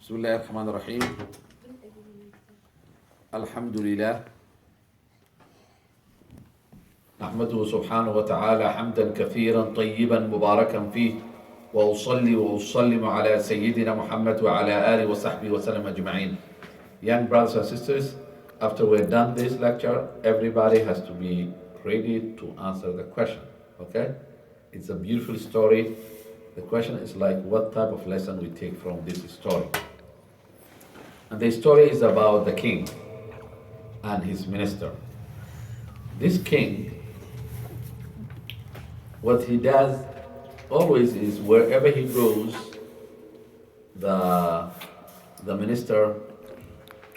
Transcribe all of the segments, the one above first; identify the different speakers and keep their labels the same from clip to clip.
Speaker 1: بسم الله الرحمن الرحيم. الحمد لله نحمده سبحانه وتعالى حمدا كثيرا طيبا مباركا فيه، وأصلي وأسلم على سيدنا محمد وعلى آله وصحبه وسلم أجمعين. Young brothers and sisters, after we're done this lecture, everybody has to be ready to answer the question. Okay? It's a beautiful story. The question is like, what type of lesson we take from this story? And the story is about the king and his minister. This king, what he does always is wherever he goes, the minister,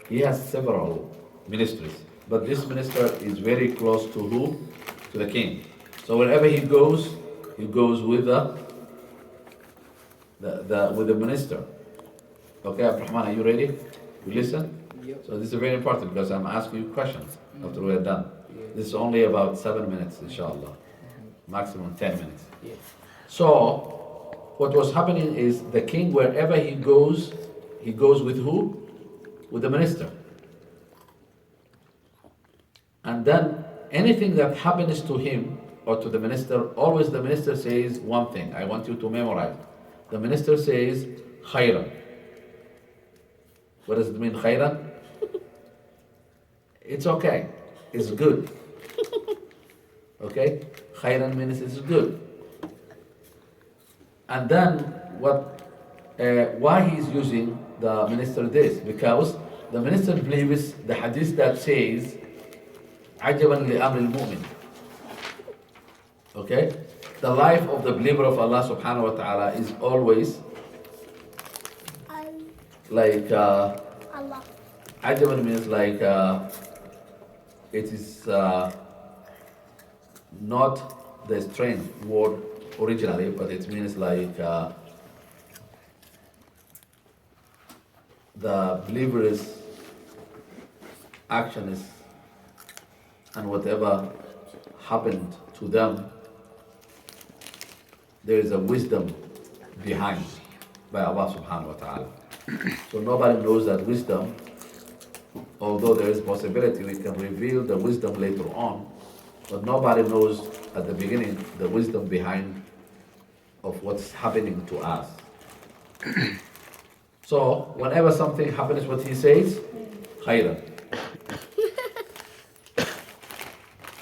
Speaker 1: he has several ministries, but this minister is very close to who? To the king. So wherever he goes with the minister. Okay, Abdurrahman, are you ready? You listen?
Speaker 2: Yep.
Speaker 1: So this is very important because I'm asking you questions after we're done. This is only about 7 minutes, inshallah. Maximum 10 minutes.
Speaker 2: Yeah.
Speaker 1: So, what was happening is the king, wherever he goes with who? With the minister. And then anything that happens to him or to the minister, always the minister says one thing. I want you to memorize. The minister says, khair. What does it mean, khairan? It's okay. It's good. Okay? Khairan means it's good. And then why he's using the minister this? Because the minister believes the hadith that says, عجبا لأمر المؤمن. Okay? The life of the believer of Allah subhanahu wa ta'ala is always like
Speaker 3: Allah.
Speaker 1: Ajaban means like it is not the strange word originally, but it means like the believer's action is and whatever happened to them, there is a wisdom behind by Allah subhanahu wa ta'ala. So nobody knows that wisdom, although there is possibility we can reveal the wisdom later on, but nobody knows at the beginning the wisdom behind of what's happening to us. So whenever something happens, what he says, khairan.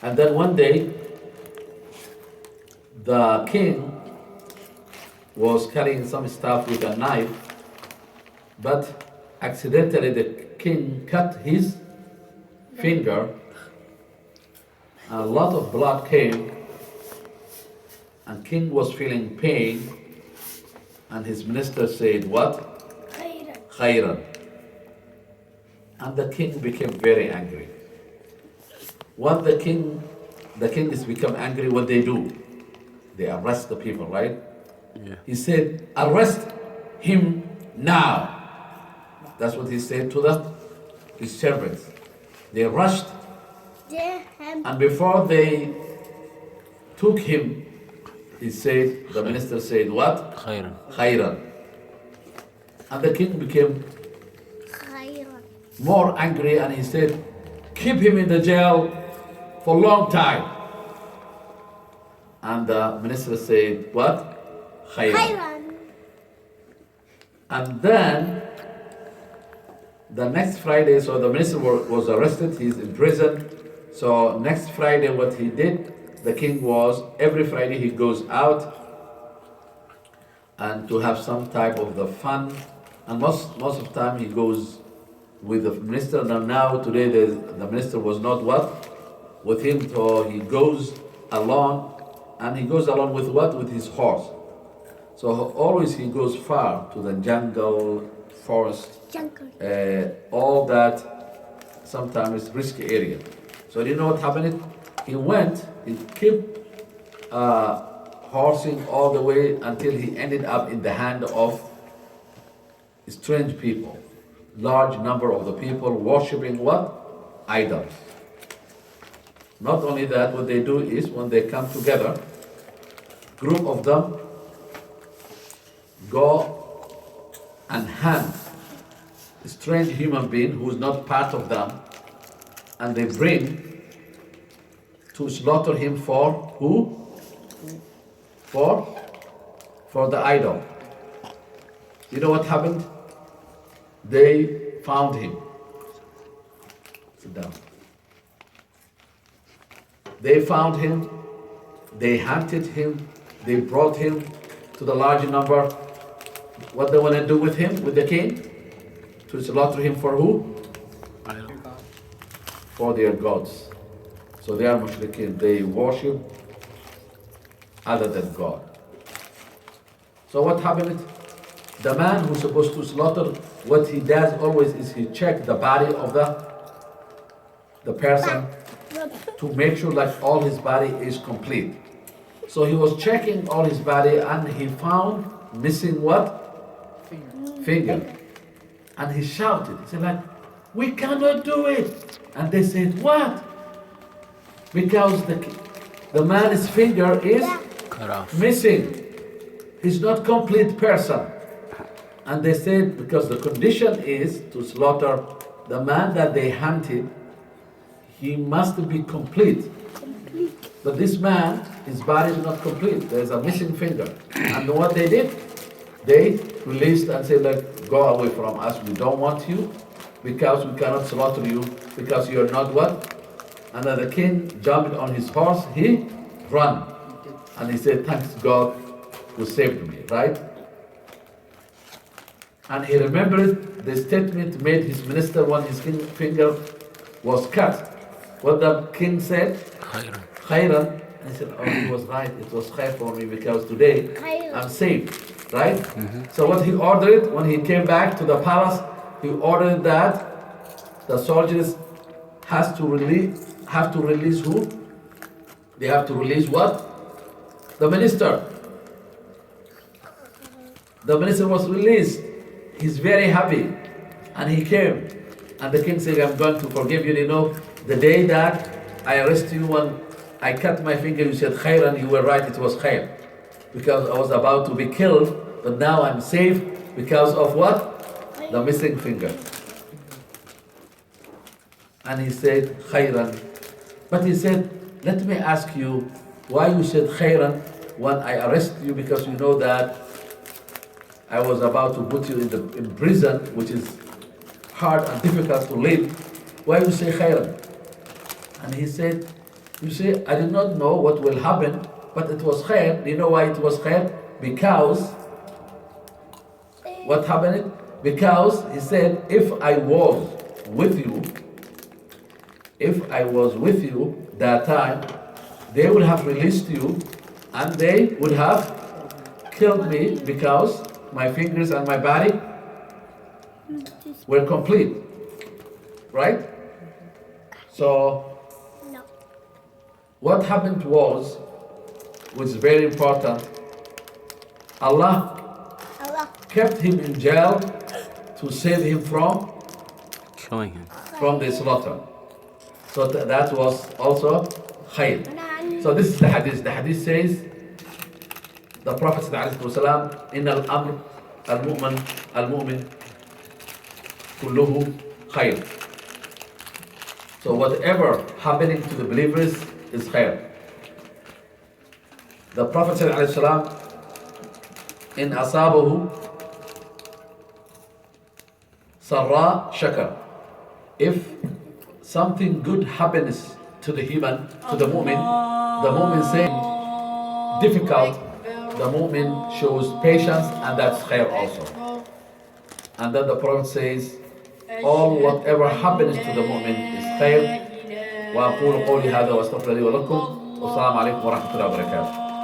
Speaker 1: And then one day, the king was carrying some stuff with a knife, but accidentally the king cut his finger, and a lot of blood came, and king was feeling pain, and his minister said, what?
Speaker 3: Khairan.
Speaker 1: Khairan. And the king became very angry. When the king is become angry, what they do? They arrest the people, right?
Speaker 2: Yeah.
Speaker 1: He said, arrest him now. That's what he said to his servants. They rushed, and before they took him, the minister said, what?
Speaker 2: Khairan.
Speaker 1: Khairan. And the king became
Speaker 3: Khairan.
Speaker 1: more angry, and he said, keep him in the jail for a long time. And the minister said, what? Khairan.
Speaker 3: Khairan.
Speaker 1: And then the next Friday, so the minister was arrested, he's in prison. So next Friday what he did, the king was, every Friday he goes out and to have some type of the fun. And most of the time he goes with the minister. Now today the minister was not what? With him, so he goes alone. And he goes along with what? With his horse. So always he goes far to the jungle, forest,
Speaker 3: Jungle.
Speaker 1: all that sometimes risky area. So you know what happened? He went, he kept horsing all the way until he ended up in the hand of strange people. Large number of the people worshipping what? Idols. Not only that, what they do is when they come together, group of them go and hand strange human being who is not part of them, and they bring to slaughter him for who? For the idol. You know what happened? They found him. Sit down. They found him, they hunted him, they brought him to the large number. What they want to do with him, with the king? To slaughter him for who? For their gods. So they are mushrikeen, they worship other than God. So what happened? The man who's supposed to slaughter, what he does always is he checks the body of the person to make sure like all his body is complete. So he was checking all his body and he found missing what? Finger. And he shouted, he said like, we cannot do it. And they said, what? Because the man's finger is
Speaker 2: cut off,
Speaker 1: missing. He's not complete person. And they said, because the condition is to slaughter the man that they hunted, he must be complete. But this man, his body is not complete. There's a missing finger. And what they did? They released and said, like, go away from us. We don't want you because we cannot slaughter you because you're not what? And then the king jumped on his horse. He ran. And he said, thanks God who saved me, right? And he remembered the statement made his minister when his finger was cut. What the king said?
Speaker 2: khair.
Speaker 1: Khairan. And he said, oh, he was right. It was khair for me because today I'm saved, right? So what he ordered when he came back to the palace, he ordered that the soldiers have to release who? They have to release what? The minister. The minister was released. He's very happy. And he came. And the king said, I'm going to forgive you. You know, the day that I arrested you when I cut my finger, you said khair, and you were right, it was khair. Because I was about to be killed, but now I'm safe because of what? The missing finger. And he said khairan. But he said, let me ask you why you said khairan when I arrested you, because you know that I was about to put you in prison, which is hard and difficult to live. Why you say khairan? And he said, you see, I did not know what will happen, but it was khair. Do you know why it was khair? Because, what happened? Because he said, if I was with you that time, they would have released you and they would have killed me because my fingers and my body were complete. Right? So, what happened was, which is very important, Allah kept him in jail to save him from
Speaker 2: Killing him.
Speaker 1: the slaughter. So that was also khair. So this is the hadith. The hadith says, the Prophet ﷺ, إن الأمر المؤمن كله khair. So whatever happening to the believers is khair. The Prophet ﷺ, in asabahu sarra shakar. If something good happens to the human, to the mu'min saying difficult, the mu'min shows patience, and that's khair also. And then the Prophet says, all whatever happens to the mu'min is khair. وأقول قولي هذا وأستغفر لي ولكم والسلام عليكم ورحمة الله وبركاته.